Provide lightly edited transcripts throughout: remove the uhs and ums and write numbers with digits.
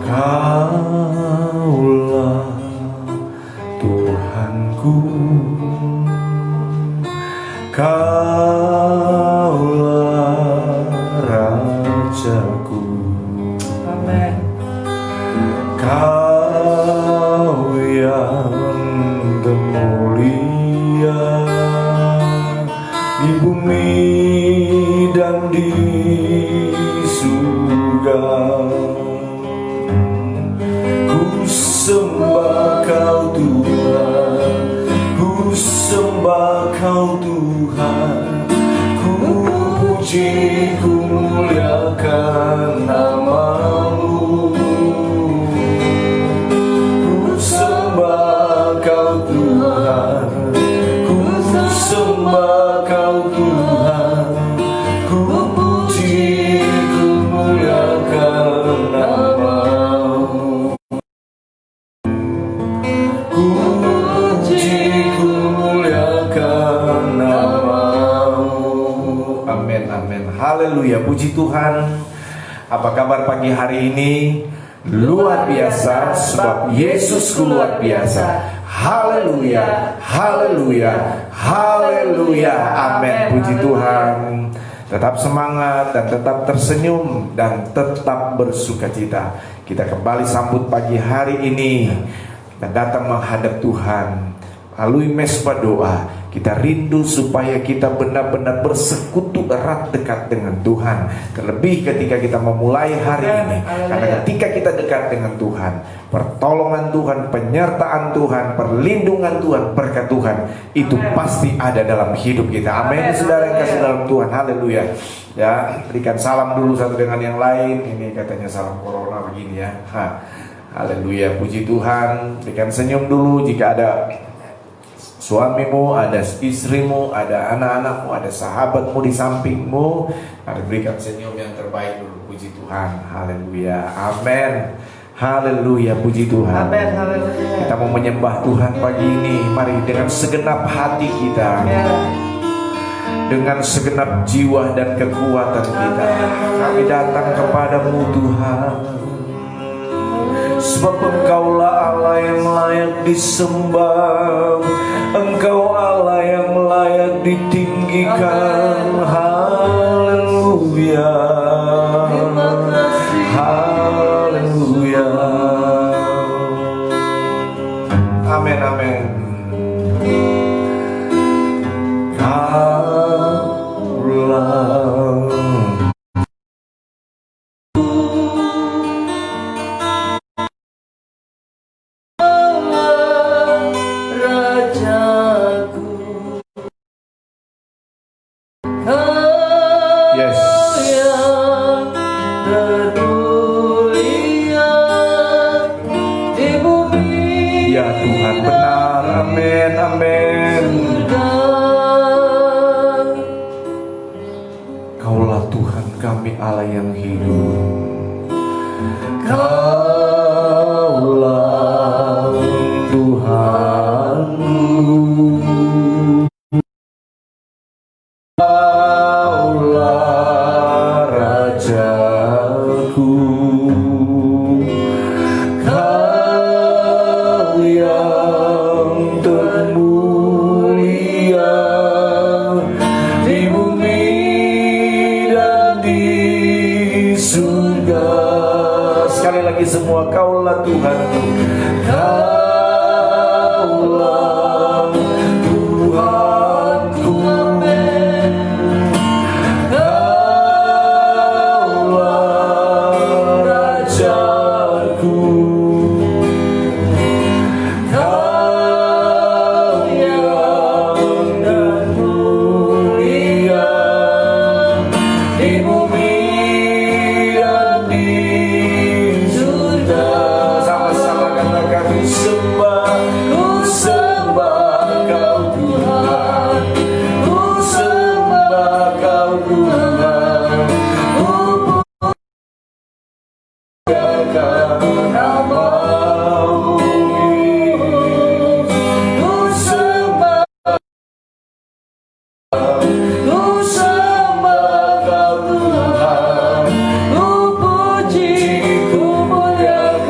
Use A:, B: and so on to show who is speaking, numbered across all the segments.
A: Kaulah Tuhanku, Kaulah Rajaku.
B: Amin.
A: Kau yang mulia di bumi dan di surga. Ku sembah Kau Tuhan, ku sembah Kau Tuhan, ku puji, ku muliakan nama-Mu. Ku sembah Kau Tuhan, ku sembah Kau Tuhan, ku puji, ku muliakan nama-Mu. Ku puji, ku muliakan nama-Mu. Amin, amin. Haleluya, puji Tuhan. Apa kabar pagi hari ini? Luar biasa, sebab Yesusku luar biasa. Haleluya, haleluya, haleluya. Amin, puji Tuhan. Tetap semangat dan tetap tersenyum dan tetap bersukacita. Kita kembali sambut pagi hari ini dan datang menghadap Tuhan melalui mesbah doa. Kita rindu supaya kita benar-benar bersekutu erat dekat dengan Tuhan. Terlebih ketika kita memulai hari ini. Karena ketika kita dekat dengan Tuhan, pertolongan Tuhan, penyertaan Tuhan, perlindungan Tuhan, berkat Tuhan, itu pasti ada dalam hidup kita. Amin, saudara yang kasih dalam Tuhan. Haleluya. Ya, berikan salam dulu satu dengan yang lain. Ini katanya salam corona begini ya. Haleluya, puji Tuhan. Berikan senyum dulu jika ada suamimu, ada istrimu, ada anak-anakmu, ada sahabatmu di sampingmu. Berikan senyum yang terbaik dulu. Puji Tuhan. Haleluya. Amin. Haleluya, puji Tuhan.
B: Amin. Haleluya.
A: Kita mau menyembah Tuhan pagi ini. Mari dengan segenap hati kita, dengan segenap jiwa dan kekuatan kita, kami datang kepadamu Tuhan. Sebab Engkaulah Allah yang layak disembah, Engkau Allah yang layak ditinggikan. Haleluya, haleluya. Amin, amin. Kaulah Allah yang hidup. Kaulah Tuhanku, Kaulah Rajaku, Kau yang termulia di bumi dan di surga. Sekali lagi semua, Kaulah Tuhanku, Kaulah Tuhanku, Kaulah Rajaku, Kau yang termulia di bumi dan di surga. Sama-sama katakan, ku sembah Kau Tuhan, ku sembah Kau Tuhan, ku pujakan nama-Mu. Ku sembah Kau Tuhan, ku puji, ku muliakan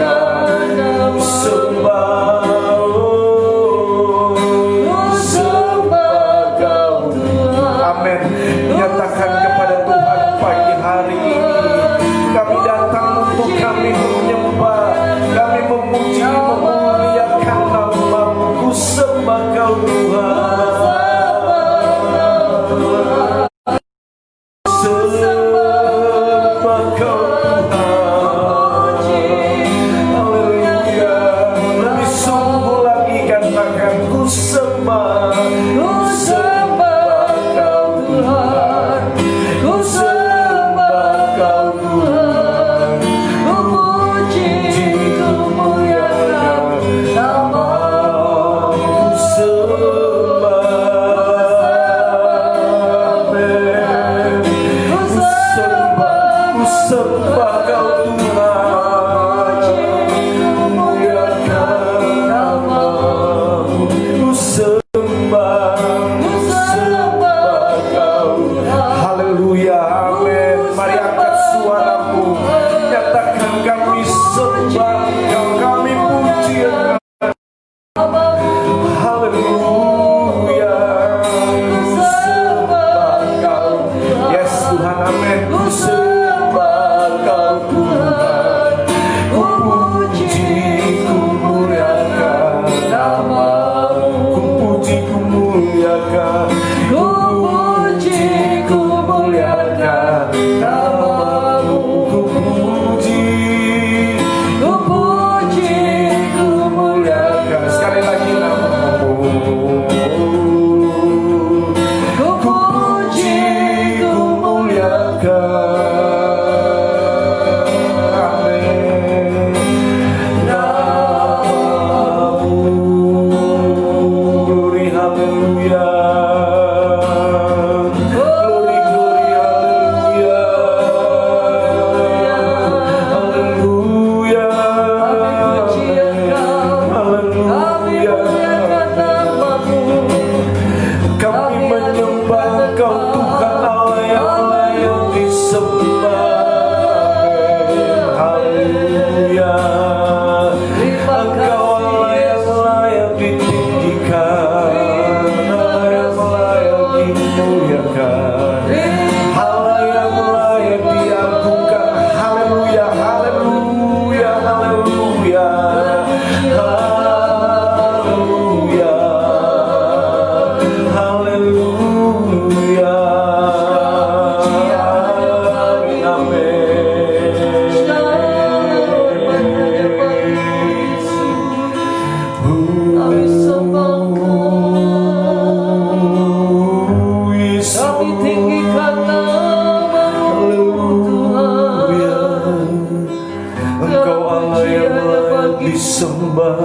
A: Engkau Allah yang layak disembah.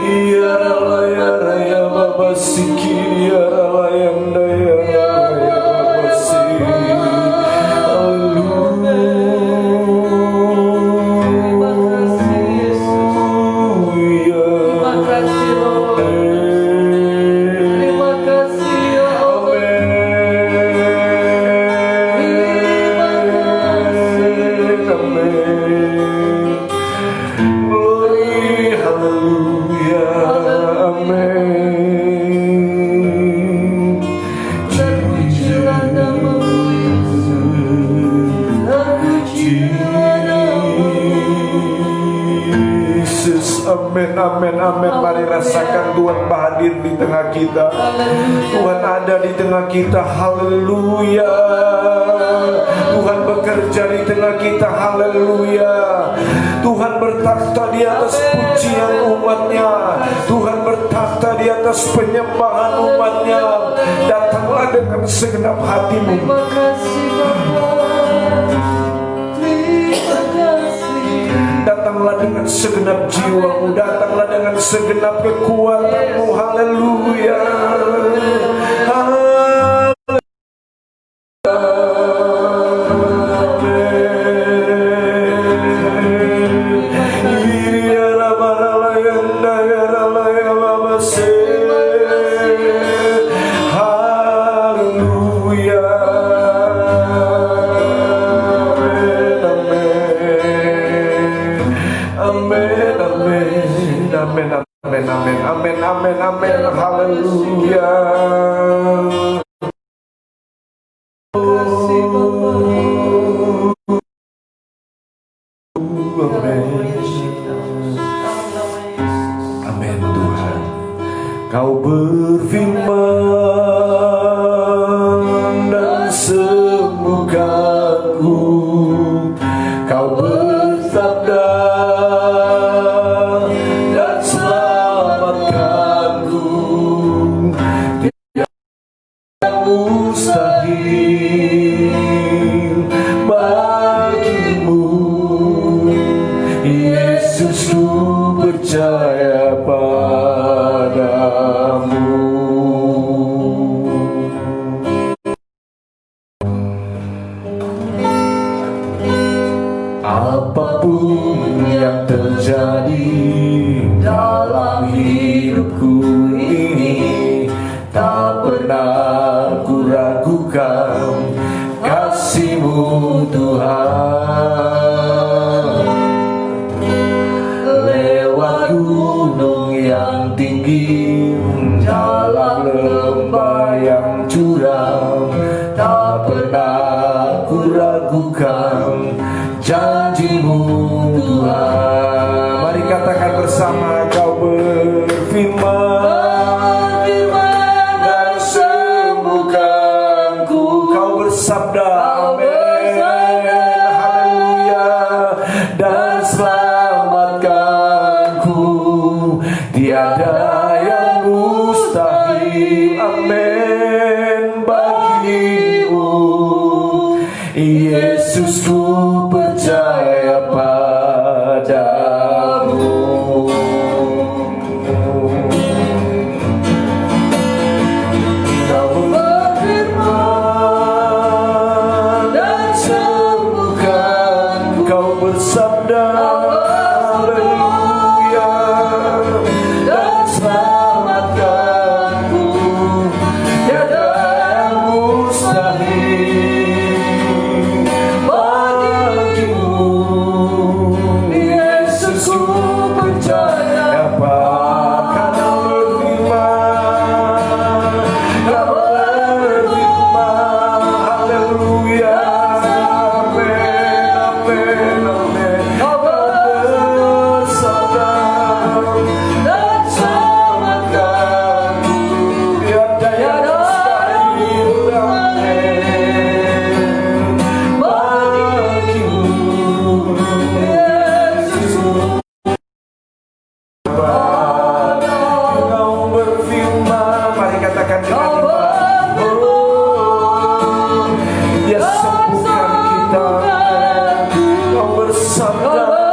A: Ya Allah ya Raya Baba Siki, ya Allah yang daya ya Baba Siki. Amin, amin, amin. Mari rasakan Tuhan hadir di tengah kita. Tuhan ada di tengah kita. Haleluya. Tuhan bekerja di tengah kita. Haleluya. Tuhan bertakhta di atas pujian umatnya. Tuhan bertakhta di atas penyembahan umatnya. Datanglah dengan segenap hatimu.
B: Terima kasih Bapa.
A: Datanglah dengan segenap jiwamu, datanglah dengan segenap kekuatanmu. Haleluya. Amin. Haleluya. Amin Tuhan. Kau berfirman dan sembuhkanku. Kau bersabda dan selamatkanku. Tiada mustahil bagimu. Yesus, ku percaya padamu. Apapun yang terjadi dalam hidupku ini, tak pernah ku ragukan kasih-Mu Tuhan. Lewat gunung yang tinggi, dalam lembah yang curam, tak pernah ku ragukan janji-Mu Tuhan. Mari katakan bersama, Kau berfirman dan sembuhkanku. Kau bersabda, amin, haleluya, dan selamatkanku. Tiada yang mustahil, amin, bagimu. Yesus, ku percaya padamu. Kau berfirman dan sembuhkan. Kau bersabda, haleluya, dan selamatkanku. Tiada yang mustahil Dia sembuhkan kita. Kau bersabda,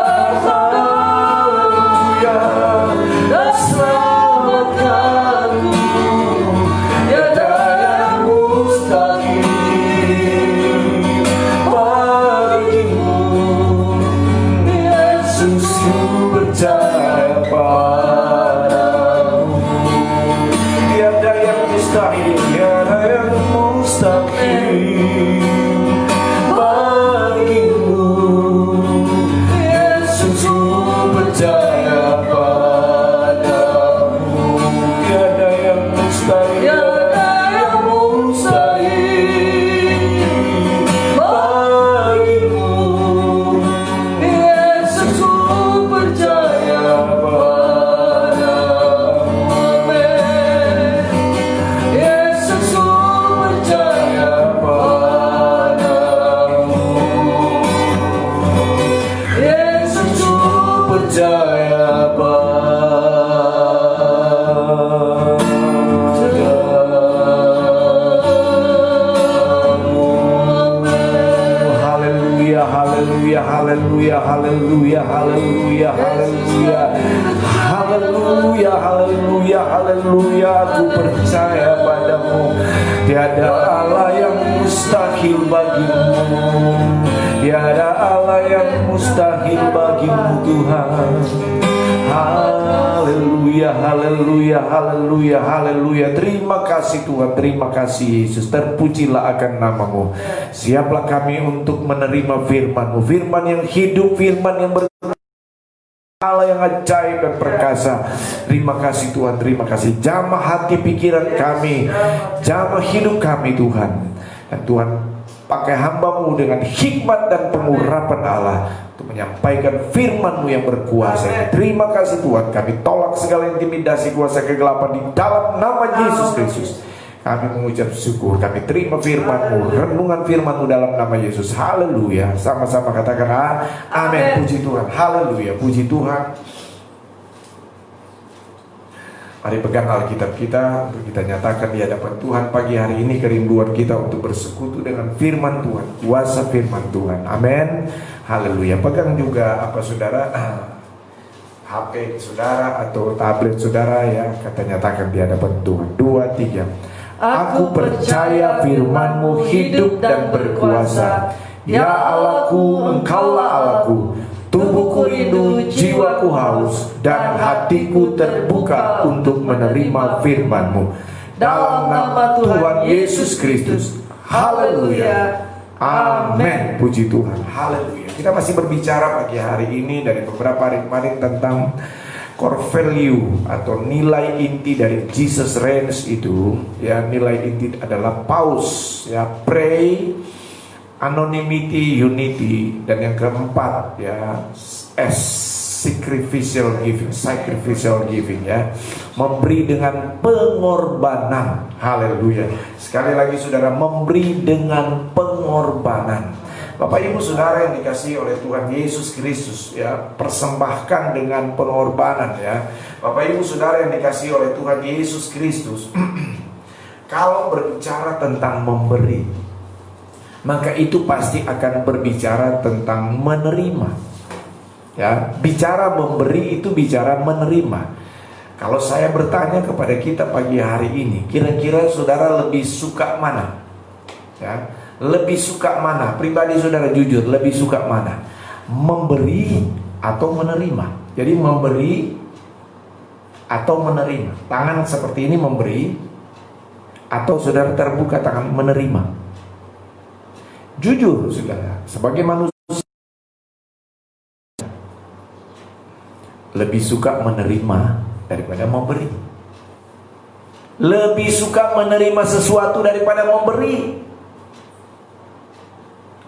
A: percaya padamu. Tiada yang mustahil, tiada yang mustahil bagimu. Yesus, ku percaya padamu. Tiada yang mustahil, tiada yang mustahil bagimu. Yesus, ku percaya padamu. Amin. Yesus, ku percaya padamu. Yesus, ku percaya padamu. Haleluya, haleluya, haleluya, haleluya, haleluya, haleluya, haleluya, haleluya, haleluya. Aku percaya padamu. Tiada Allah yang mustahil bagimu. Tiada Allah yang mustahil bagimu, Tuhan. Haleluya, haleluya, haleluya, haleluya. Terima kasih Tuhan, terima kasih Yesus. Terpujilah akan namamu. Siaplah kami untuk menerima firman-Mu, firman yang hidup, firman yang Allah yang ajaib dan perkasa. Terima kasih Tuhan, terima kasih. Jamah hati pikiran kami, jamah hidup kami Tuhan. Dan Tuhan pakai hamba-Mu dengan hikmat dan pengurapan Allah untuk menyampaikan firman-Mu yang berkuasa. Terima kasih Tuhan, kami tolak segala intimidasi kuasa kegelapan di dalam nama Yesus Kristus. Kami mengucap syukur, kami terima firman-Mu, renungan firman-Mu dalam nama Yesus. Haleluya. Sama-sama katakan amin. Puji Tuhan, haleluya, puji Tuhan. Mari pegang Alkitab kita untuk kita nyatakan di hadapan Tuhan pagi hari ini kerinduan kita untuk bersekutu dengan firman Tuhan, kuasa firman Tuhan. Amin. Haleluya. Pegang juga apa saudara, HP saudara atau tablet saudara ya, kata nyatakan di hadapan Tuhan. 2, 3. Aku percaya firman-Mu hidup dan berkuasa. Ya Allahku, Engkaulah Allahku. Tubuhku rindu, jiwaku haus, dan hatiku terbuka untuk menerima firman-Mu. Dalam nama Tuhan Yesus Kristus. Haleluya. Amin. Puji Tuhan. Haleluya. Kita masih berbicara pagi hari ini dari beberapa hari kemarin tentang core value atau nilai inti dari Jesus Reigns itu. Ya, nilai inti adalah paus, ya, pray, anonymity, unity, dan yang keempat ya S, sacrificial giving ya, memberi dengan pengorbanan. Haleluya. Sekali lagi saudara, memberi dengan pengorbanan. Bapak Ibu Saudara yang dikasihi oleh Tuhan Yesus Kristus ya, persembahkan dengan pengorbanan ya. Bapak Ibu Saudara yang dikasihi oleh Tuhan Yesus Kristus. Kalau berbicara tentang memberi, maka itu pasti akan berbicara tentang menerima. Ya, bicara memberi itu bicara menerima. Kalau saya bertanya kepada kita pagi hari ini, kira-kira saudara lebih suka mana? Ya, lebih suka mana? Pribadi saudara jujur, lebih suka mana? Memberi atau menerima? Jadi memberi atau menerima? Tangan seperti ini memberi, atau saudara terbuka tangan menerima? Jujur saudara, sebagai manusia lebih suka menerima daripada memberi. Lebih suka menerima sesuatu daripada memberi.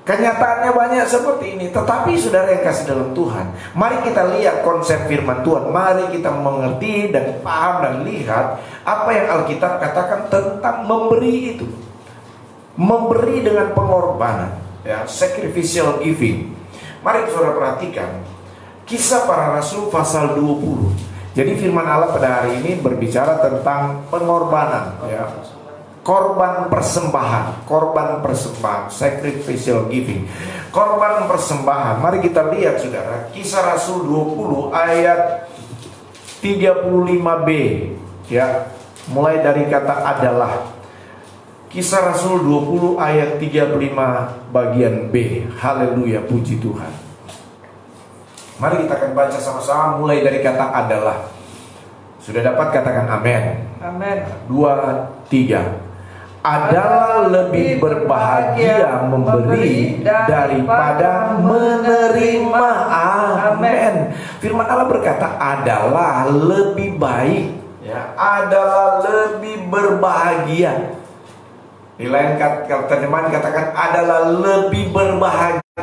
A: Kenyataannya banyak seperti ini. Tetapi saudara yang kasih dalam Tuhan, mari kita lihat konsep firman Tuhan. Mari kita mengerti dan paham dan lihat apa yang Alkitab katakan tentang memberi itu. Memberi dengan pengorbanan, ya, sacrificial giving. Mari saudara perhatikan Kisah Para Rasul pasal 20. Jadi firman Allah pada hari ini berbicara tentang pengorbanan, ya. Korban persembahan, sacrificial giving, korban persembahan. Mari kita lihat saudara, Kisah Rasul 20 ayat 35b, ya, mulai dari kata adalah. Kisah Rasul 20 ayat 35 bagian B. Haleluya, puji Tuhan. Mari kita akan baca sama-sama mulai dari kata adalah. Sudah dapat, katakan amin.
B: Amin.
A: 2, 3. Adalah lebih berbahagia memberi daripada menerima. Amin. Firman Allah berkata adalah lebih baik, ya, adalah lebih berbahagia. Di lain terjemahan katakan adalah lebih berbahagia,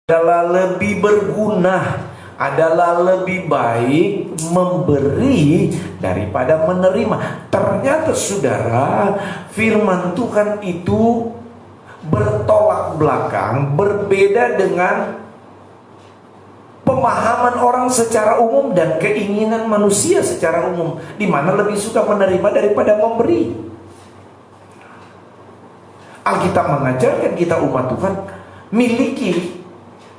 A: adalah lebih berguna, adalah lebih baik memberi daripada menerima. Ternyata saudara, firman Tuhan itu bertolak belakang, berbeda dengan pemahaman orang secara umum dan keinginan manusia secara umum, di mana lebih suka menerima daripada memberi. Alkitab mengajarkan kita umat Tuhan miliki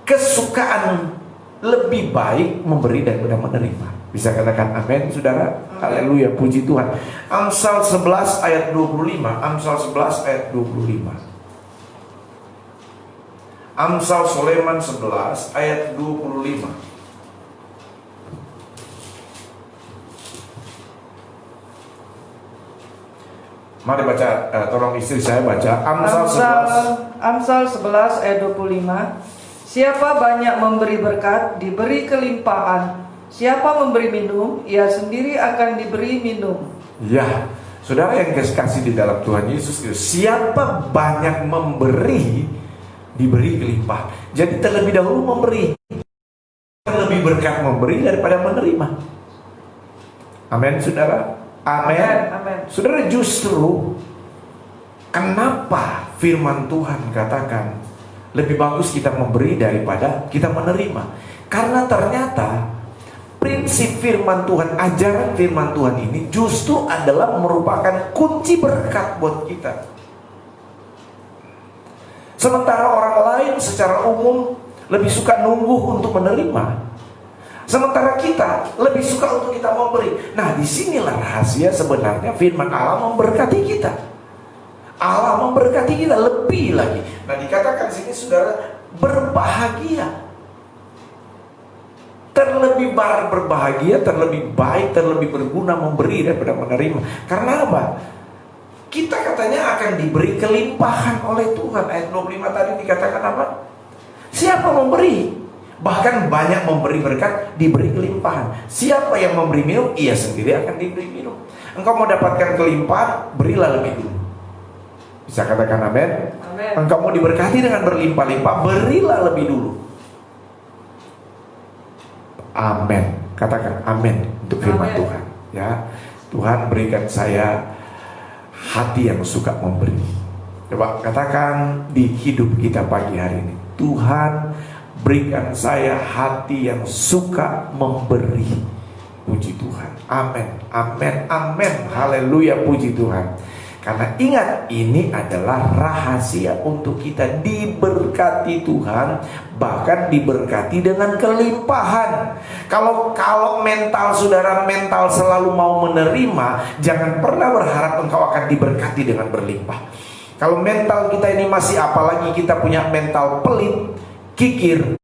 A: kesukaan lebih baik memberi daripada menerima. Bisa katakan amin, saudara? Haleluya, puji Tuhan. Amsal 11 ayat 25. Amsal 11 ayat 25. Amsal Sulaiman 11 ayat 25. Mari baca, tolong istri saya baca
B: Amsal 11 ayat 25. Siapa banyak memberi berkat, diberi kelimpahan. Siapa memberi minum, ia sendiri akan diberi minum.
A: Ya, saudara yang kasih di dalam Tuhan Yesus, siapa banyak memberi, diberi kelimpahan. Jadi terlebih dahulu memberi, lebih berkat memberi daripada menerima. Amin, saudara. Amin.
B: Amin.
A: Saudara, justru kenapa firman Tuhan katakan lebih bagus kita memberi daripada kita menerima? Karena ternyata prinsip firman Tuhan, ajaran firman Tuhan ini justru adalah merupakan kunci berkat buat kita. Sementara orang lain secara umum lebih suka nunggu untuk menerima, sementara kita lebih suka untuk kita memberi. Nah, disinilah rahasia sebenarnya firman Allah memberkati kita. Allah memberkati kita lebih lagi. Nah, dikatakan sini saudara, berbahagia, terlebih berbahagia, terlebih baik, terlebih berguna memberi daripada menerima. Karena apa? Kita katanya akan diberi kelimpahan oleh Tuhan. Ayat 25 tadi dikatakan apa? Siapa memberi, bahkan banyak memberi berkat, diberi kelimpahan. Siapa yang memberi minum, ia sendiri akan diberi minum. Engkau mau dapatkan kelimpahan, berilah lebih dulu. Bisa katakan amin?
B: Amin.
A: Engkau mau diberkati dengan berlimpah-limpah, berilah lebih dulu. Amin. Katakan amin untuk firman
B: Amin.
A: Tuhan. Ya, Tuhan berikan saya hati yang suka memberi. Coba katakan di hidup kita pagi hari ini, Tuhan berikan saya hati yang suka memberi. Puji Tuhan. Amin. Amin. Amin. Haleluya, puji Tuhan. Karena ingat, ini adalah rahasia untuk kita diberkati Tuhan, bahkan diberkati dengan kelimpahan. Kalau mental saudara mental selalu mau menerima, jangan pernah berharap engkau akan diberkati dengan berlimpah. Kalau mental kita ini masih, apalagi kita punya mental pelit, kikir,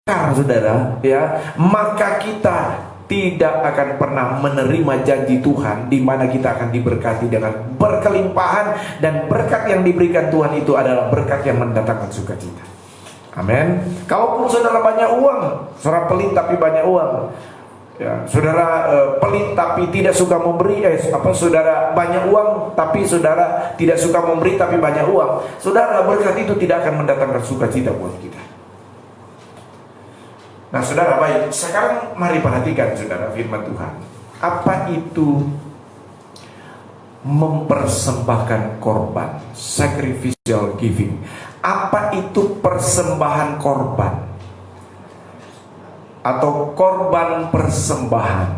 A: saudara, ya, maka kita tidak akan pernah menerima janji Tuhan, di mana kita akan diberkati dengan berkelimpahan, dan berkat yang diberikan Tuhan itu adalah berkat yang mendatangkan sukacita. Amin. Kalaupun saudara banyak uang, saudara pelit tapi banyak uang, ya, saudara pelit tapi tidak suka memberi, saudara banyak uang tapi saudara tidak suka memberi tapi banyak uang, saudara, berkat itu tidak akan mendatangkan sukacita buat kita. Nah, saudara, baik, sekarang mari perhatikan saudara firman Tuhan. Apa itu mempersembahkan korban, sacrificial giving? Apa itu persembahan korban atau korban persembahan?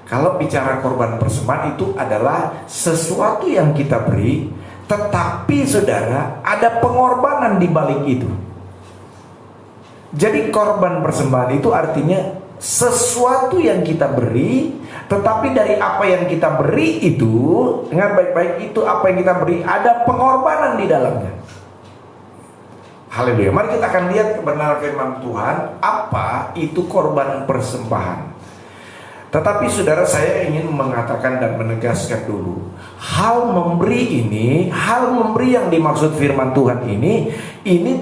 A: Kalau bicara korban persembahan, itu adalah sesuatu yang kita beri, tetapi saudara, ada pengorbanan di balik itu. Jadi korban persembahan itu artinya sesuatu yang kita beri, tetapi dari apa yang kita beri itu, dengar baik-baik, itu apa yang kita beri ada pengorbanan di dalamnya. Haleluya. Mari kita akan lihat kebenaran firman Tuhan, apa itu korban persembahan. Tetapi saudara, saya ingin mengatakan dan menegaskan dulu, hal memberi ini, hal memberi yang dimaksud firman Tuhan ini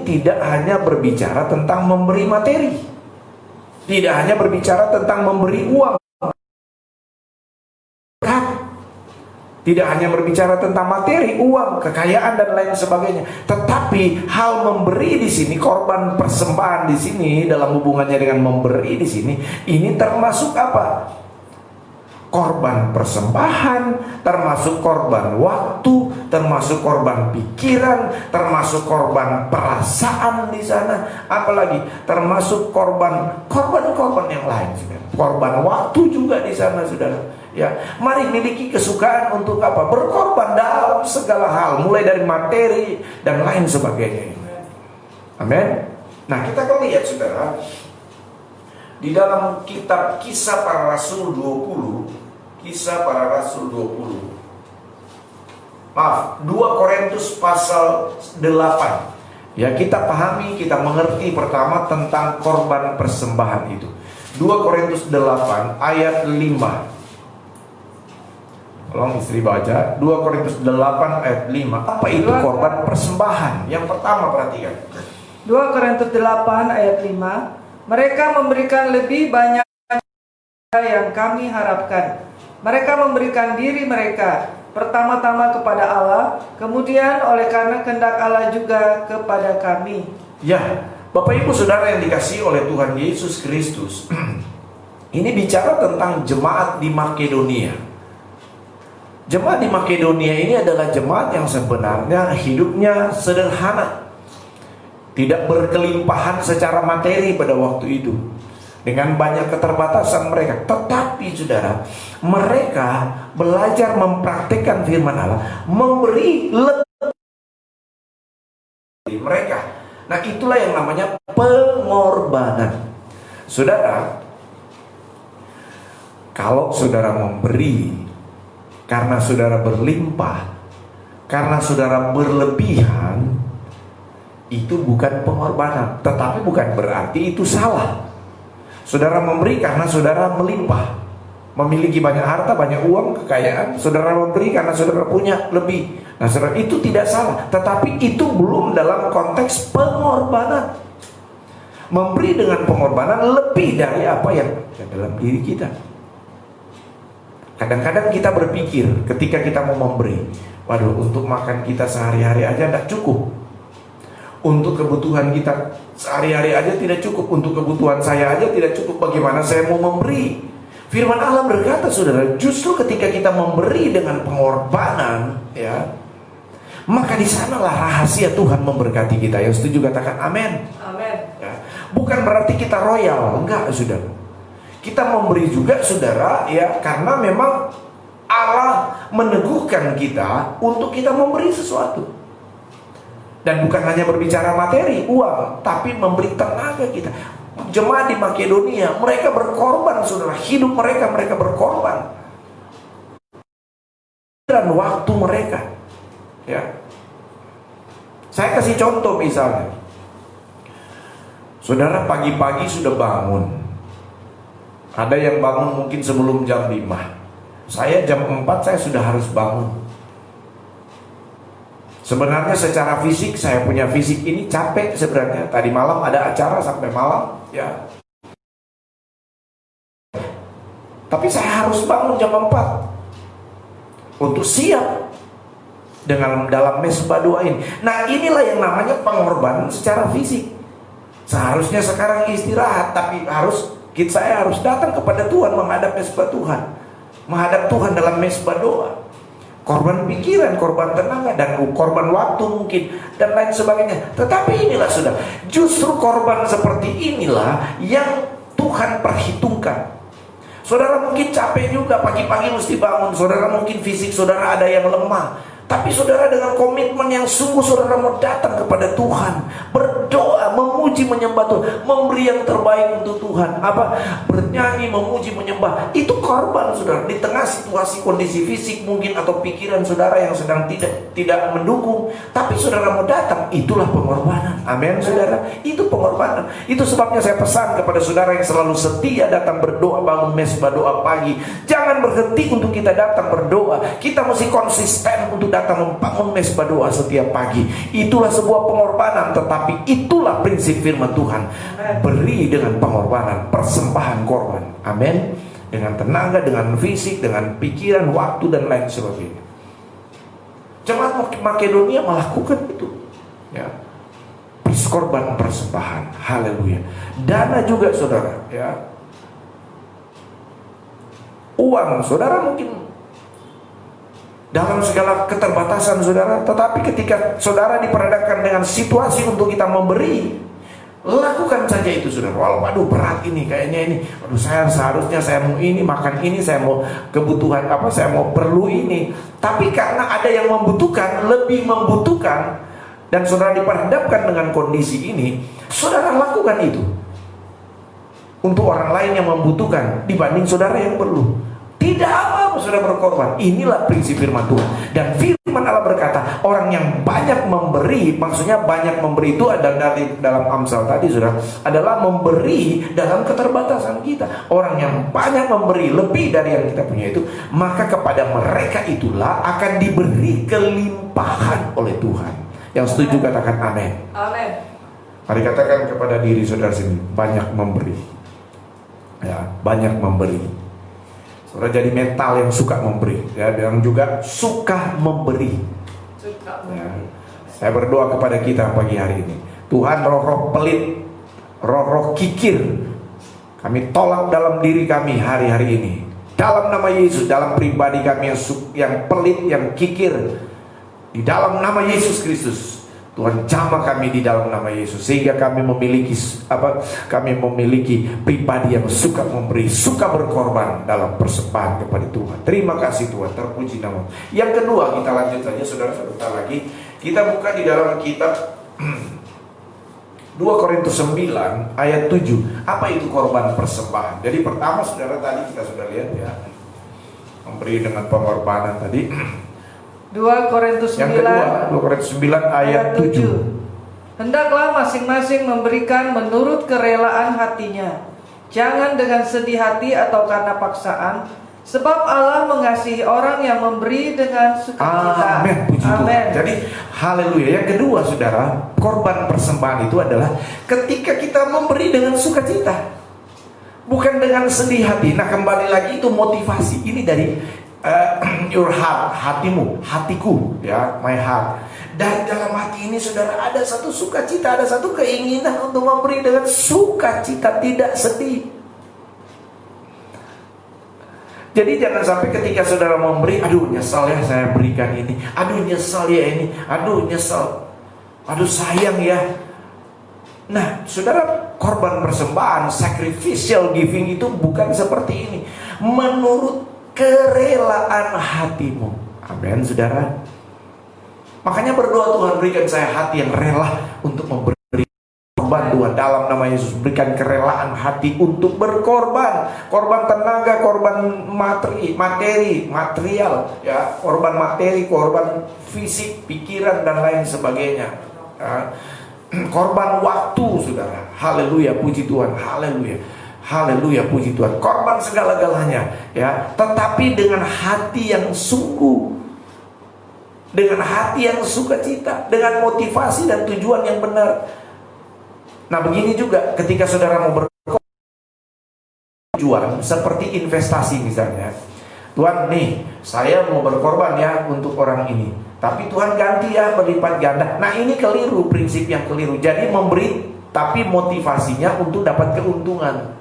A: tidak hanya berbicara tentang memberi materi, tidak hanya berbicara tentang memberi uang, tidak hanya berbicara tentang materi, uang, kekayaan dan lain sebagainya. Tetapi hal memberi di sini, korban persembahan di sini, dalam hubungannya dengan memberi di sini, ini termasuk apa? Korban persembahan, termasuk korban waktu, termasuk korban pikiran, termasuk korban perasaan di sana, apalagi termasuk korban yang lain, saudara. Korban waktu juga di sana, saudara. Ya, mari miliki kesukaan untuk apa? Berkorban dalam segala hal, mulai dari materi dan lain sebagainya. Amin. Nah, kita akan lihat, saudara, di dalam kitab Kisah Para Rasul 20, Kisah Para Rasul 20. Maaf, 2 Korintus pasal 8. Ya, kita pahami, kita mengerti pertama tentang korban persembahan itu. 2 Korintus 8 ayat 5. Tolong istri baca 2 Korintus 8 ayat 5. Apa itu korban persembahan? Yang pertama perhatikan.
B: 2 Korintus 8 ayat 5. Mereka memberikan lebih banyak yang kami harapkan. Mereka memberikan diri mereka pertama-tama kepada Allah, kemudian oleh karena kehendak Allah juga kepada kami.
A: Ya, Bapak Ibu Saudara yang dikasihi oleh Tuhan Yesus Kristus. Ini bicara tentang jemaat di Makedonia. Jemaat di Makedonia ini adalah jemaat yang sebenarnya hidupnya sederhana, tidak berkelimpahan secara materi pada waktu itu, dengan banyak keterbatasan mereka. Tetapi saudara, mereka belajar mempraktikkan firman Allah, memberi lebih mereka. Nah, itulah yang namanya pengorbanan. Saudara, kalau saudara memberi karena saudara berlimpah, karena saudara berlebihan, itu bukan pengorbanan. Tetapi bukan berarti itu salah. Saudara memberi karena saudara melimpah, memiliki banyak harta, banyak uang, kekayaan. Saudara memberi karena saudara punya lebih. Nah, saudara, itu tidak salah. Tetapi itu belum dalam konteks pengorbanan. Memberi dengan pengorbanan lebih dari apa yang ada dalam diri kita. Kadang-kadang kita berpikir ketika kita mau memberi, waduh, untuk makan kita sehari-hari aja tidak cukup. Untuk kebutuhan kita sehari-hari aja tidak cukup. Untuk kebutuhan saya aja tidak cukup. Bagaimana saya mau memberi? Firman Allah berkata, saudara, justru ketika kita memberi dengan pengorbanan, ya, maka di sanalah rahasia Tuhan memberkati kita. Yang setuju katakan amin.
B: Amin.
A: Ya. Bukan berarti kita royal, enggak, saudara. Kita memberi juga, saudara, ya, karena memang Allah meneguhkan kita untuk kita memberi sesuatu. Dan bukan hanya berbicara materi, uang, tapi memberi tenaga kita. Jemaat di Makedonia, mereka berkorban, saudara. Hidup mereka berkorban. Dan waktu mereka, ya. Saya kasih contoh misalnya. Saudara pagi-pagi sudah bangun. Ada yang bangun mungkin sebelum jam 5. Saya jam 4 saya sudah harus bangun. Sebenarnya secara fisik, saya punya fisik ini capek sebenarnya. Tadi malam ada acara sampai malam, ya. Tapi saya harus bangun jam 4 untuk siap dengan dalam mesbah doa ini. Nah, inilah yang namanya pengorbanan secara fisik. Seharusnya sekarang istirahat, tapi saya harus datang kepada Tuhan, menghadap mesbah Tuhan, menghadap Tuhan dalam mesbah doa. Korban pikiran, korban tenaga, dan korban waktu mungkin, dan lain sebagainya. Tetapi inilah, sudah, justru korban seperti inilah yang Tuhan perhitungkan. Saudara mungkin capek juga, pagi-pagi mesti bangun. Saudara mungkin fisik saudara ada yang lemah. Tapi saudara dengan komitmen yang sungguh saudara mau datang kepada Tuhan, berdoa, memuji, menyembah Tuhan, memberi yang terbaik untuk Tuhan. Bernyanyi, memuji, menyembah. Itu korban saudara. Di tengah situasi kondisi fisik mungkin atau pikiran saudara yang sedang tidak mendukung, tapi saudara mau datang, itulah pengorbanan. Amin saudara. Itu pengorbanan. Itu sebabnya saya pesan kepada saudara yang selalu setia datang berdoa, bangun mesbah doa pagi. Jangan berhenti untuk kita datang berdoa. Kita mesti konsisten untuk datang membangun mesbah doa setiap pagi. Itulah sebuah pengorbanan, tetapi itulah prinsip firman Tuhan. Beri dengan pengorbanan, persembahan korban. Amin. Dengan tenaga, dengan fisik, dengan pikiran, waktu dan lain sebagainya. Jemaat Makedonia melakukan itu. Ya. Korban persembahan. Haleluya. Dana juga saudara, ya. Uang saudara mungkin dalam segala keterbatasan saudara, tetapi ketika saudara diperhadapkan dengan situasi untuk kita memberi, lakukan saja itu saudara. Waduh berat ini kayaknya ini. Waduh seharusnya saya mau ini, makan ini, saya mau kebutuhan saya mau perlu ini. Tapi karena ada yang membutuhkan, lebih membutuhkan, dan saudara diperhadapkan dengan kondisi ini, saudara lakukan itu untuk orang lain yang membutuhkan dibanding saudara yang perlu. Tidak apa-apa sudah berkorban. Inilah prinsip firman Tuhan. Dan firman Allah berkata, orang yang banyak memberi, maksudnya banyak memberi itu adalah dalam Amsal tadi sudah, adalah memberi dalam keterbatasan kita. Orang yang banyak memberi lebih dari yang kita punya itu, maka kepada mereka itulah akan diberi kelimpahan oleh Tuhan. Yang setuju katakan amin.
B: Amin.
A: Mari katakan kepada diri saudara sini, banyak memberi. Ya, banyak memberi. Saudara jadi mental yang suka memberi, ya, dan juga suka memberi. Ya. Saya berdoa kepada kita pagi hari ini, Tuhan roh-roh pelit, roh-roh kikir, kami tolak dalam diri kami hari-hari ini. Dalam nama Yesus, dalam pribadi kami yang pelit, yang kikir, di dalam nama Yesus Kristus, Tuhan jamah kami di dalam nama Yesus, sehingga kami memiliki pribadi yang suka memberi, suka berkorban dalam persembahan kepada Tuhan. Terima kasih Tuhan, terpuji nama. Yang kedua, kita lanjut saja saudara, sebentar lagi kita buka di dalam kitab 2 Korintus 9 ayat 7. Apa itu korban persembahan? Jadi pertama saudara, tadi kita sudah lihat ya, memberi dengan pengorbanan tadi.
B: 2 Korintus 9
A: Yang kedua, 2 Korintus 9 ayat 7.
B: Hendaklah masing-masing memberikan menurut kerelaan hatinya, jangan dengan sedih hati atau karena paksaan, sebab Allah mengasihi orang yang memberi dengan sukacita.
A: Amin, puji Tuhan. Jadi haleluya. Yang kedua saudara, korban persembahan itu adalah ketika kita memberi dengan sukacita, bukan dengan sedih hati. Nah kembali lagi, itu motivasi. Ini dari your heart, hatimu, hatiku, ya, my heart. Dari dalam hati ini saudara ada satu sukacita, ada satu keinginan untuk memberi dengan sukacita, tidak sedih. Jadi jangan sampai ketika saudara memberi, aduh nyesal ya saya berikan ini, aduh nyesal ya ini, aduh nyesal, aduh sayang ya. Nah saudara, korban persembahan, sacrificial giving itu bukan seperti ini. Menurut kerelaan hatimu. Amin saudara. Makanya berdoa, Tuhan berikan saya hati yang rela untuk memberi korban. Tuhan dalam nama Yesus berikan kerelaan hati untuk berkorban. Korban tenaga, korban material, ya, korban materi, korban fisik, pikiran dan lain sebagainya. Ya. Korban waktu saudara. Haleluya, puji Tuhan. Haleluya. Haleluya, puji Tuhan. Korban segala-galanya, ya, tetapi dengan hati yang sungguh, dengan hati yang sukacita, dengan motivasi dan tujuan yang benar. Nah begini juga ketika saudara mau berkorban, tujuan seperti investasi misalnya. Tuhan nih, saya mau berkorban ya untuk orang ini, tapi Tuhan ganti ya berlipat ganda. Nah ini keliru, prinsip yang keliru. Jadi memberi tapi motivasinya untuk dapat keuntungan.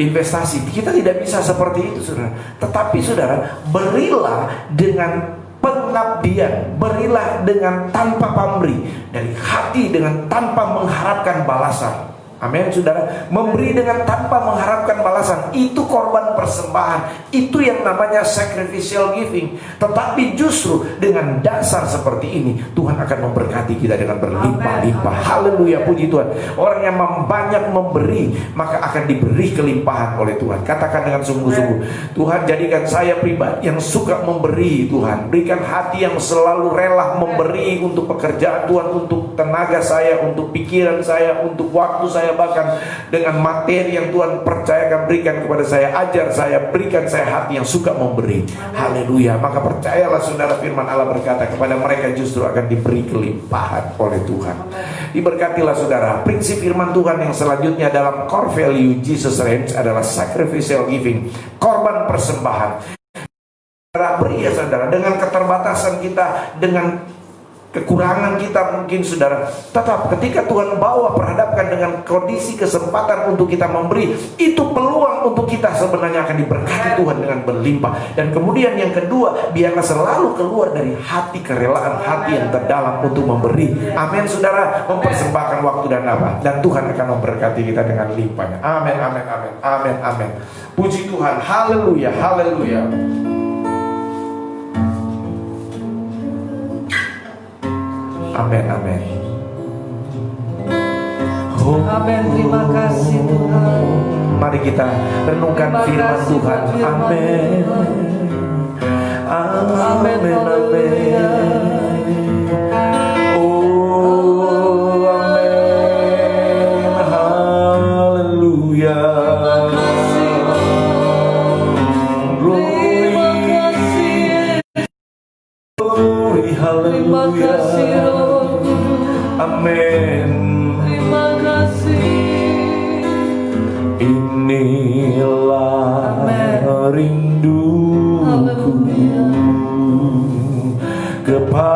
A: Investasi, kita tidak bisa seperti itu saudara. Tetapi saudara, berilah dengan pengabdian, berilah dengan tanpa pamrih, dari hati, dengan tanpa mengharapkan balasan. Amin, saudara. Memberi dengan tanpa mengharapkan balasan, itu korban persembahan. Itu yang namanya sacrificial giving. Tetapi justru dengan dasar seperti ini, Tuhan akan memberkati kita dengan berlimpah-limpah. Haleluya, puji Tuhan. Orang yang banyak memberi, maka akan diberi kelimpahan oleh Tuhan. Katakan dengan sungguh-sungguh, Tuhan, jadikan saya pribadi yang suka memberi. Tuhan, berikan hati yang selalu rela memberi untuk pekerjaan Tuhan, untuk tenaga saya, untuk pikiran saya, untuk waktu saya, bahkan dengan materi yang Tuhan percayakan berikan kepada saya. Ajar saya, berikan saya hati yang suka memberi. Haleluya. Maka percayalah saudara, firman Allah berkata, kepada mereka justru akan diberi kelimpahan oleh Tuhan. Diberkatilah saudara. Prinsip firman Tuhan yang selanjutnya dalam core value Jesus Reigns adalah sacrificial giving, korban persembahan. Beri ya saudara, dengan keterbatasan kita, dengan kekurangan kita mungkin saudara, tetap ketika Tuhan bawa perhadapkan dengan kondisi kesempatan untuk kita memberi, itu peluang untuk kita sebenarnya akan diberkati Tuhan dengan berlimpah. Dan kemudian yang kedua, biarlah selalu keluar dari hati kerelaan, hati yang terdalam untuk memberi. Amin saudara, mempersembahkan waktu dan apa, dan Tuhan akan memberkati kita dengan limpahnya. Amin, amin, amin, amin, amin. Puji Tuhan, haleluya, haleluya. Amin, amin.
B: Amin, terima kasih Tuhan.
A: Mari kita renungkan firman Tuhan. Amin. Amin, amin. Oh, amin. Haleluya. Glory, haleluya. Amin.
B: Terima kasih.
A: Inilah rinduku kepadamu.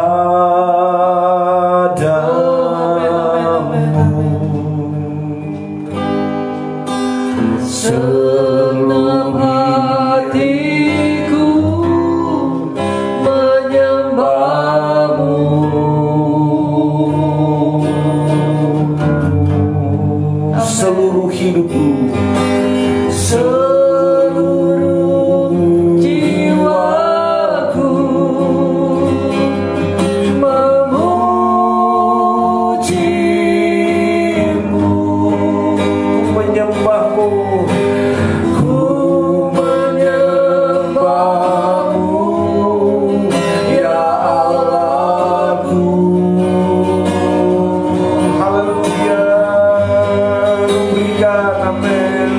B: Senang hatiku menyembahmu.
A: Seluruh hidupku,
B: Seluruh jiwaku memujimu,
A: menyembahmu,
B: ku menyembahmu, ya Allahku.
A: haleluya. Berikan, amin.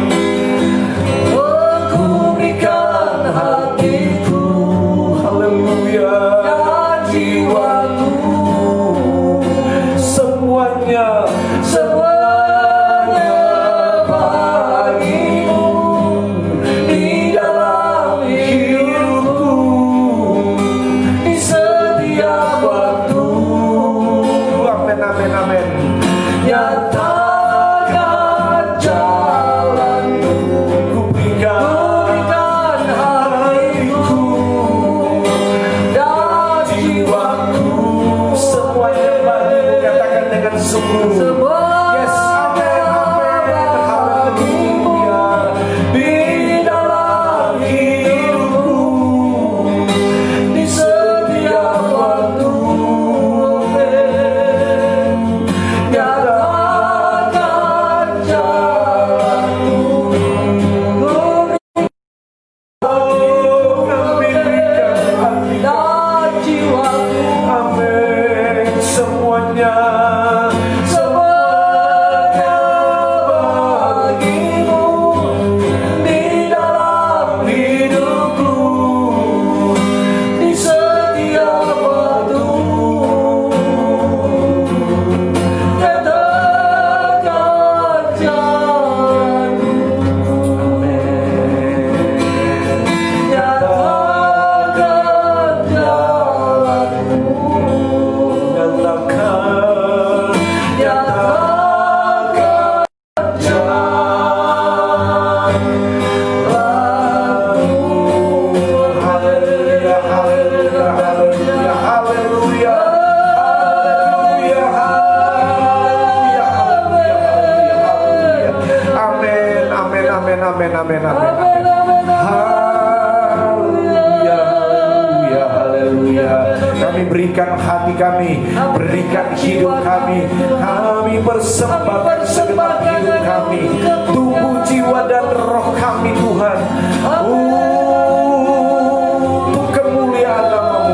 B: Oh,
A: amin, amin,
B: Amin,
A: amin.
B: amin, amin.
A: Haleluya, haleluya, haleluya. Kami berikan hati kami, berikan hidup kami. Kami persembahkan segenap hidup kami, tubuh, jiwa, dan roh kami, Tuhan. Untuk kemuliaan namamu,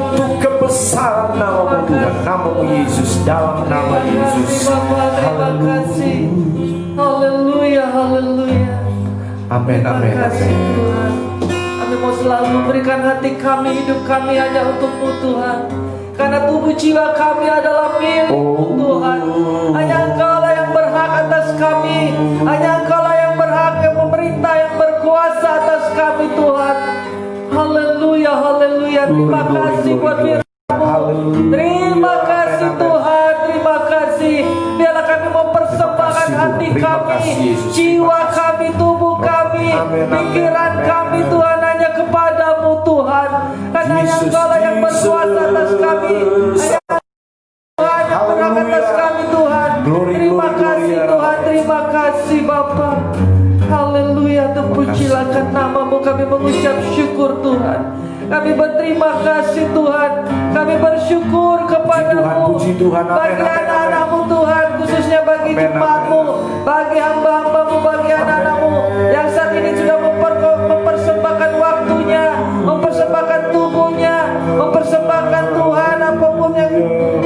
A: untuk kebesaran namamu, Tuhan. Namamu Yesus, dalam nama Yesus.
B: Terima kasih. Haleluya, haleluya.
A: Amin,
B: Terima
A: amin,
B: kasih
A: amin.
B: Tuhan. Kami mau selalu memberikan hati kami, hidup kami hanya untuk-Mu Tuhan. Karena tubuh jiwa kami adalah milik-Mu Tuhan. Hanya Engkau-lah yang berhak atas kami. Hanya Engkau-lah yang berhak, yang memerintah, yang berkuasa atas kami Tuhan. Haleluya, haleluya. Terima kasih buat firman-Mu. Terima kasih Tuhan, terima kasih. Biarlah kami mempersembahkan hati kami, jiwa kami, tubuh kami, pikiran kami Tuhan hanya kepadamu Tuhan. Karena hanya Engkau-lah yang berkuasa atas kami. Hanya Tuhan yang berhak atas kami Tuhan. Terima kasih Tuhan, terima kasih Bapa. Haleluya, terpujilah nama-Mu. Kami mengucap syukur Tuhan. Kami berterima kasih Tuhan. Kami bersyukur kepadamu.
A: Puji Tuhan, amin,
B: bagi
A: amin,
B: anak-anak-Mu Tuhan, khususnya bagi
A: amin,
B: jemaat-Mu, bagi hamba-hamba-Mu, bagi anak-anak-Mu yang saat ini sudah mempersembahkan waktunya, mempersembahkan tubuhnya, mempersembahkan Tuhan apapun yang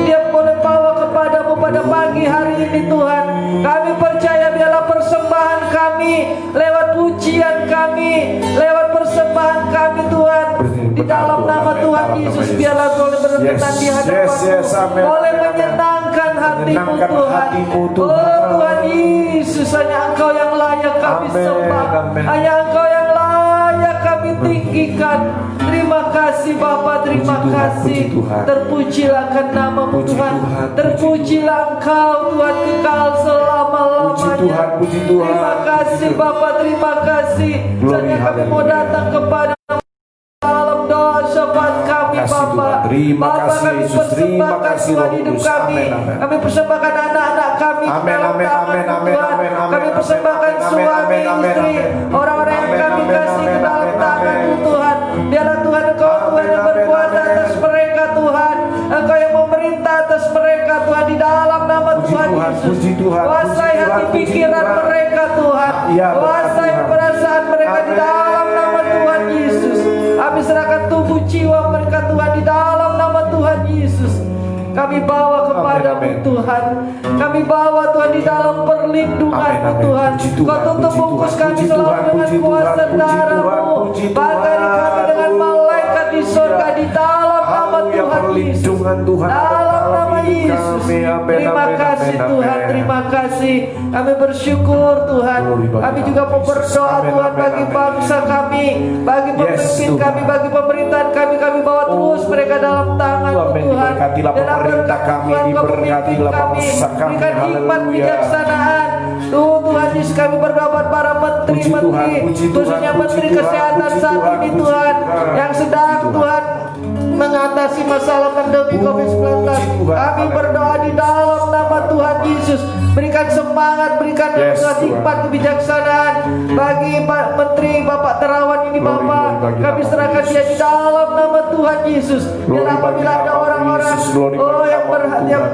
B: dia boleh bawa kepadamu pada pagi hari ini Tuhan. Kami percaya biarlah persembahan kami, lewat pujian kami, lewat persembahan kami Tuhan, di dalam nama Tuhan Yesus, biarlah boleh berkenan di hadapan-Mu, boleh menyenangkan hatimu Tuhan. Oh Tuhan Yesus, hanya Engkau yang layak kami sembah, hanya Engkau yang layak kami tinggikan. Terima kasih Bapa, terima kasih. Terpujilah nama-Mu Tuhan, terpujilah Engkau Tuhan kekal selama-lamanya. Terima kasih Bapa, terima kasih. Saatnya kami mau datang kepada dalam doa syafaat kami Bapa. Bapa, kami persembahkan Tuhan hidup kami. Kami persembahkan anak-anak kami ke dalam tangan-Mu Tuhan. Kami persembahkan suami, istri, orang-orang yang kami kasih ke dalam tangan-Mu Tuhan. Biarlah Tuhan Engkau Tuhan yang berkuasa atas mereka Tuhan. Engkau yang memerintah atas mereka Tuhan, di dalam nama Tuhan Yesus. Kuasai hati pikiran mereka Tuhan. Kuasai perasaan mereka di dalam nama Tuhan Yesus. Kami serahkan tubuh jiwa mereka Tuhan di dalam nama Tuhan Yesus. Kami bawa kepada-Mu Tuhan. Kami bawa Tuhan di dalam perlindungan-Mu Tuhan. Kau tutup bungkus kami selalu dengan kuasa darah-Mu. Bagari kami dengan malaikat di surga di dalam nama Tuhan Yesus. Dalam nama Yesus. Terima kasih Tuhan, terima kasih. Kami bersyukur Tuhan. Kami juga mau berdoa Tuhan bagi bangsa kami, bagi pemimpin kami, bagi pemerintahan kami. Kami bawa terus mereka dalam tangan-Mu Tuhan. Dan
A: pemerintah kami, diberkatilah bangsa kami.
B: berikan hikmat bijaksanaan. Tuhan Yesus, kami berdoa buat para menteri-menteri, khususnya menteri kesehatan saat ini Tuhan, yang sedang Tuhan mengatasi masalah pandemi COVID-19. Kami berdoa di dalam nama Tuhan Yesus, berikan semangat, berikan hikmat kebijaksanaan bagi Pak Menteri Bapak Terawan ini Bapak. Kami serahkan dia di dalam nama Tuhan Yesus. Dan apabila ada orang-orang yang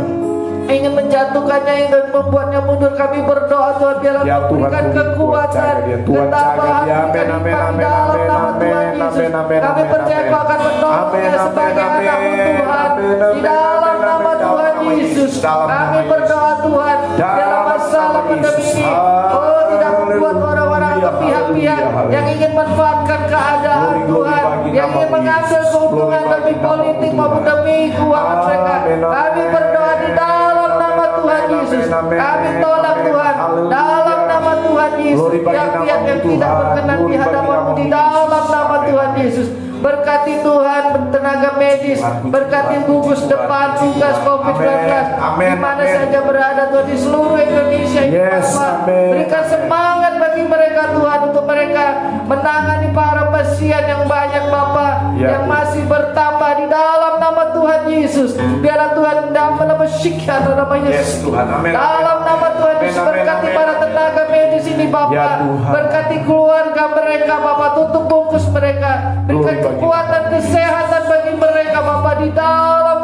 B: ingin menjatuhkannya, ingin membuatnya mundur, kami berdoa Tuhan biarlah memberikan kekuatan, ketabahan, berikan hikmat di dalam nama Tuhan Yesus. Kami percaya Kau akan menolongnya sebagai anak-Mu Tuhan di dalam nama Tuhan Yesus. Kami berdoa Tuhan dalam masalah pandemi ini, oh tidak membuat orang-orang atau pihak-pihak yang ingin manfaatkan keadaan Tuhan, yang ingin mengambil keuntungan demi politik maupun demi keuangan mereka. Kami berdoa di dalam nama Tuhan Yesus. Kami tolak Tuhan dalam nama Tuhan Yesus pihak-pihak yang tidak berkenan di hadapan-Mu di dalam nama Tuhan Yesus. Berkati Tuhan tenaga medis, berkati gugus depan tugas COVID-19 di mana saja berada Tuhan di seluruh Indonesia ini Bapak. Berikan semangat bagi mereka Tuhan, untuk mereka menangani para pasien yang banyak Bapak, yang masih bertambah di dalam nama Tuhan Yesus. Biarlah Tuhan dalam nama Yesus, dalam nama Tuhan Yesus, berkati para tenaga medis ini Bapa.
A: Ya Tuhan.
B: Berkati keluarga mereka Bapa, tutup bungkus mereka. Berikan
A: Glory bagi
B: kekuatan, kesehatan bagi mereka Bapa di dalam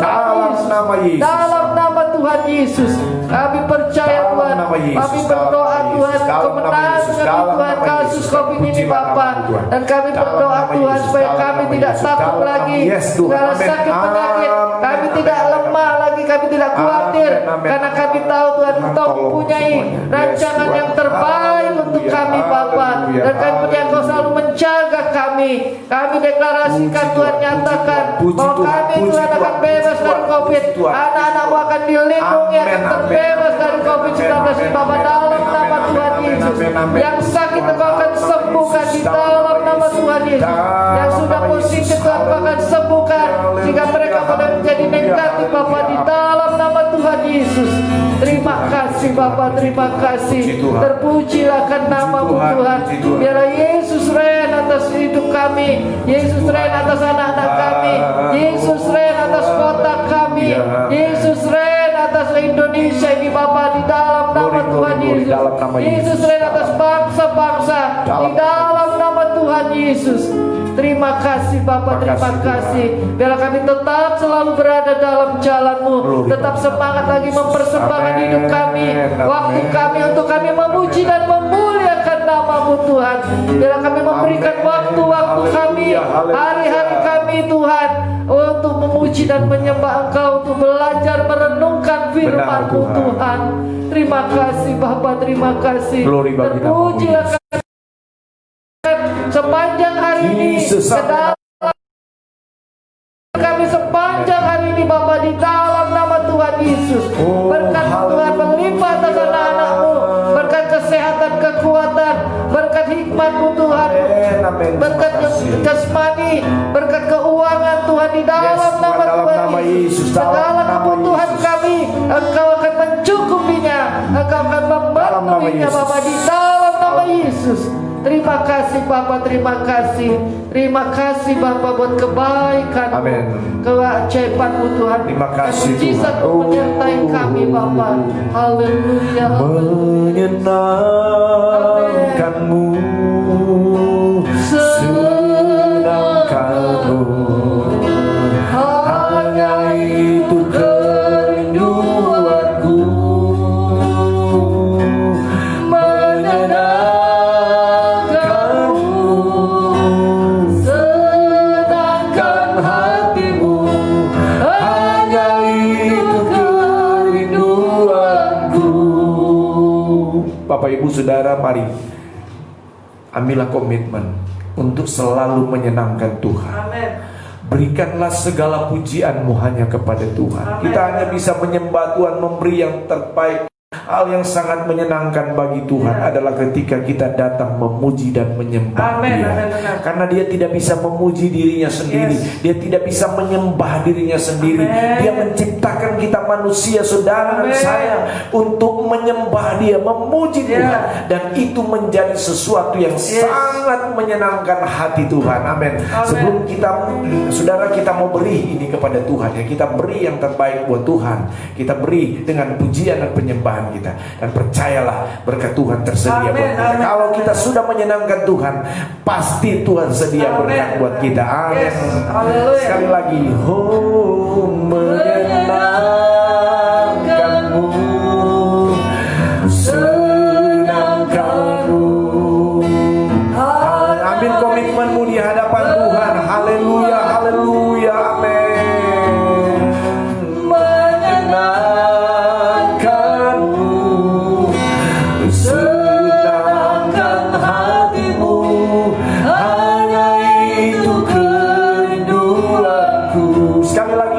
A: nama Yesus.
B: Dalam nama Tuhan Yesus. Kami percaya
A: Dalam
B: Tuhan.
A: nama Yesus.
B: Kami
A: Dalam
B: berdoa
A: nama
B: Tuhan
A: Yesus. Dalam nama
B: kemenangan
A: Yesus.
B: demi
A: Dalam
B: Tuhan
A: nama
B: kasus
A: Yesus.
B: COVID ini
A: Pujilah
B: Bapa.
A: nama Tuhan.
B: Dan kami
A: Dalam
B: berdoa
A: nama
B: Tuhan
A: Yesus.
B: supaya
A: Dalam
B: kami
A: nama
B: tidak
A: Yesus.
B: takut
A: Dalam nama
B: lagi.
A: Yes, Tuhan.
B: Segala
A: Amin.
B: sakit penyakit.
A: Amin.
B: Kami tidak
A: Amin.
B: lemah lagi. Kami tidak khawatir.
A: Amin. Amin.
B: Karena kami tahu Tuhan
A: Tuhan,
B: Engkau
A: tolong
B: mempunyai
A: semuanya.
B: rancangan
A: Yes,
B: yang
A: Tuhan.
B: terbaik untuk
A: Haleluya.
B: kami Bapa.
A: Haleluya.
B: Dan kami percaya Engkau
A: Haleluya.
B: selalu menjaga kami. Kami deklarasikan
A: Puji
B: Tuhan,
A: Tuhan,
B: nyatakan
A: puji
B: bahwa
A: Tuhan,
B: kami
A: puji
B: Tuhan akan
A: Tuhan,
B: bebas
A: puji
B: dari
A: Tuhan,
B: COVID.
A: puji Tuhan.
B: Anak-anakmu akan dilindungi, akan
A: Amin,
B: terbebas
A: amin,
B: dari
A: amin,
B: COVID-19
A: amin,
B: Bapa,
A: amin,
B: dalam
A: amin,
B: nama
A: amin,
B: Tuhan
A: amin,
B: Yesus.
A: amin, amin.
B: Yang sakit
A: Tuhan,
B: Engkau akan
A: dalam
B: sembuhkan di dalam nama Tuhan Yesus. Yang sudah
A: nama
B: positif
A: Yesus.
B: Tuhan Engkau akan sembuhkan sehingga mereka boleh menjadi negatif Bapa di dalam nama Tuhan Yesus. Terima kasih Bapa, terima kasih.
A: Puji Tuhan.
B: Terpujilah kan namamu
A: Tuhan,
B: Tuhan.
A: puji Tuhan.
B: Biarlah Yesus reign atas hidup kami. Yesus reign atas anak-anak kami. Yesus reign atas kota kami.
A: Ya.
B: Yesus reign atas Indonesia ini Bapa di dalam nama
A: Glory,
B: Tuhan
A: glory,
B: Yesus.
A: dalam nama
B: Yesus
A: Yesus.
B: reign atas bangsa-bangsa di
A: Dalam-
B: dalam nama Tuhan Yesus. Terima kasih Bapa, terima
A: Terima kasih,
B: kasih. Biarlah kami tetap selalu berada dalam jalan-Mu.
A: Glory,
B: Tetap
A: Bapa.
B: semangat lagi mempersembahkan
A: Amin,
B: hidup kami,
A: amin.
B: waktu kami untuk kami memuji dan memuliakan nama-Mu Tuhan. Biarlah kami memberikan
A: Amin.
B: waktu-waktu kami,
A: Haleluya, haleluya.
B: hari-hari kami Tuhan, untuk memuji dan menyembah Engkau, untuk belajar merenungkan firman-Mu
A: Tuhan.
B: Tuhan. Terima kasih Bapa, terima kasih.
A: Glory bagi namamu,
B: Terpujilah sepanjang hari ini
A: Jesus,
B: ke dalam kami sepanjang hari ini Bapa di dalam nama Tuhan Yesus.
A: Oh,
B: Berkat Tuhan
A: haleluya.
B: berlimpah atas anak-anak-Mu. Berkat kesehatan, kekuatan, berkat hikmat-Mu Tuhan.
A: Amin, amin.
B: Berkat
A: Terima kasih.
B: jasmani, berkat keuangan Tuhan di dalam
A: Yes,
B: nama
A: Tuhan, dalam
B: Tuhan
A: nama Yesus, dalam
B: Segala
A: nama
B: kebutuhan
A: Yesus.
B: kami Engkau akan mencukupinya, Engkau akan
A: Dalam nama
B: memenuhinya
A: Yesus.
B: Bapa di dalam nama Yesus. Terima kasih Bapa, terima kasih. Terima kasih Bapa buat kebaikan,
A: Amin.
B: keajaiban-Mu Tuhan.
A: Terima kasih,
B: Dan mujizat
A: Tuhan.
B: menyertai kami Bapa. Haleluya.
A: Menyenangkanmu, senangkanmu, hanya itu kerinduanku. Menyenangkanmu, senangkan hatimu, hanya itu kerinduanku. Bapak Ibu Saudara, mari ambillah komitmen untuk selalu menyenangkan Tuhan.
B: Amin.
A: Berikanlah segala pujianmu hanya kepada Tuhan.
B: Amin.
A: Kita hanya bisa menyembah Tuhan, memberi yang terbaik. Hal yang sangat menyenangkan bagi Tuhan adalah ketika kita datang memuji dan menyembah
B: Amin,
A: Dia.
B: amin, benar.
A: Karena Dia tidak bisa memuji dirinya sendiri.
B: Yes.
A: Dia tidak bisa menyembah dirinya sendiri.
B: Amin.
A: Dia menciptakan kita manusia, saudara dan
B: Amin.
A: saya, untuk menyembah Dia, memuji
B: Ya.
A: Tuhan. Dan itu menjadi sesuatu yang
B: Yes.
A: sangat menyenangkan hati Tuhan. Amin.
B: Amin.
A: Sebelum saudara kita mau beri ini kepada Tuhan, ya kita beri yang terbaik buat Tuhan. Kita beri dengan pujian dan penyembahan kita. Dan percayalah berkat Tuhan tersedia
B: Amin,
A: buat kita.
B: amin,
A: Kalau
B: amin.
A: kita sudah menyenangkan Tuhan, pasti Tuhan sedia
B: Amin.
A: berkat buat kita. Amin.
B: Yes. Haleluya.
A: Sekali lagi, oh menyenangkanmu, senangkanmu. Ambil komitmenmu di hadapan Tuhan. Haleluya, haleluya, amin. Menyenangkanmu, senangkan hatimu, hanya itu kerinduanku. Sekali lagi.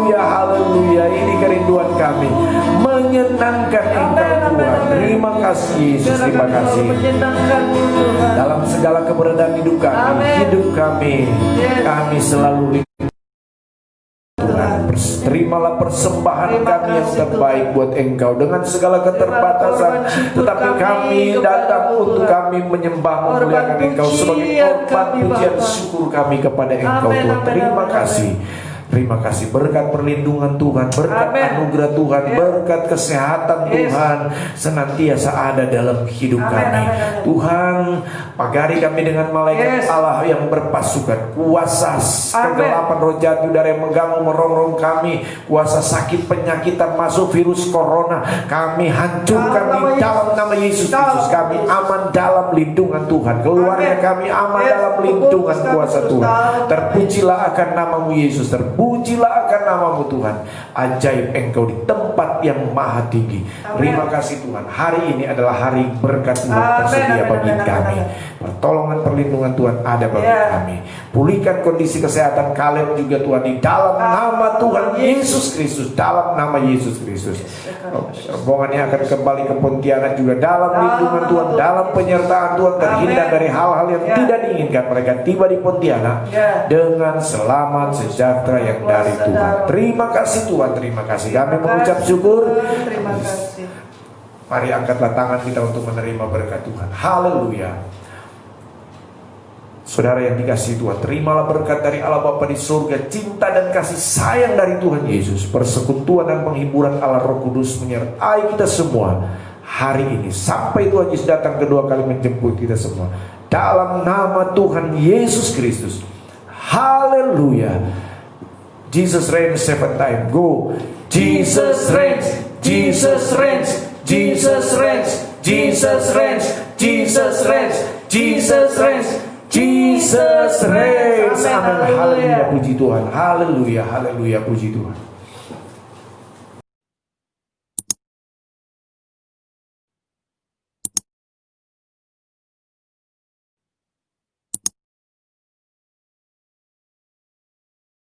A: Haleluya, haleluya. Ini kerinduan kami, menyenangkan Engkau Tuhan. Terima kasih Yesus, terima kasih.
B: Menyenangkan-Mu Tuhan.
A: Dalam segala keberadaan hidup kami, kami selalu Tuhan. Terimalah persembahan kami yang terbaik buat Engkau dengan segala keterbatasan, tetapi kami datang untuk kami menyembah, memuliakan Engkau sebagai korban pujian syukur kami kepada Engkau Tuhan. Terima kasih. Terima kasih berkat perlindungan Tuhan, berkat anugerah Tuhan, berkat kesehatan Tuhan senantiasa ada dalam hidup kami. Tuhan, pagari kami dengan malaikat Allah yang berpasukan, kuasa kegelapan roh jahat udara yang mengganggu merongrong kami, kuasa sakit penyakitan masuk virus corona, kami hancurkan di dalam nama Yesus Kristus. Kami aman dalam lindungan Tuhan, keluarga kami aman dalam lindungan kuasa Tuhan. Terpujilah akan namamu Yesus, pujilah akan namamu Tuhan. Ajaib Engkau di tempat yang maha tinggi. Terima kasih Tuhan. Hari ini adalah hari berkat Tuhan tersedia bagi kami. Pertolongan perlindungan Tuhan ada bagi kami. Pulihkan kondisi kesehatan kalian juga Tuhan di dalam nama Tuhan Yesus Kristus. Dalam nama Yesus Kristus. Rombongannya akan kembali ke Pontianak juga dalam lindungan Tuhan, dalam penyertaan Tuhan, terhindar dari hal-hal yang tidak diinginkan. Mereka tiba di Pontianak dengan selamat sejahtera yang dari Tuhan. Terima kasih Tuhan, terima kasih. Kami mengucap syukur.
B: Terima kasih.
A: Mari angkatlah tangan kita untuk menerima berkat Tuhan. Haleluya. Saudara yang dikasihi Tuhan, terimalah berkat dari Allah Bapa di surga, cinta dan kasih sayang dari Tuhan Yesus, persekutuan dan penghiburan Allah Roh Kudus menyertai kita semua hari ini sampai Tuhan Yesus datang kedua kali menjemput kita semua. Dalam nama Tuhan Yesus Kristus. Haleluya. Jesus reigns 7 times. Go. Jesus reigns. Jesus reigns. Jesus reigns. Jesus reigns. Jesus reigns. Jesus reigns. Jesus reigns. Amin. Haleluya, puji Tuhan. Haleluya, haleluya, puji Tuhan.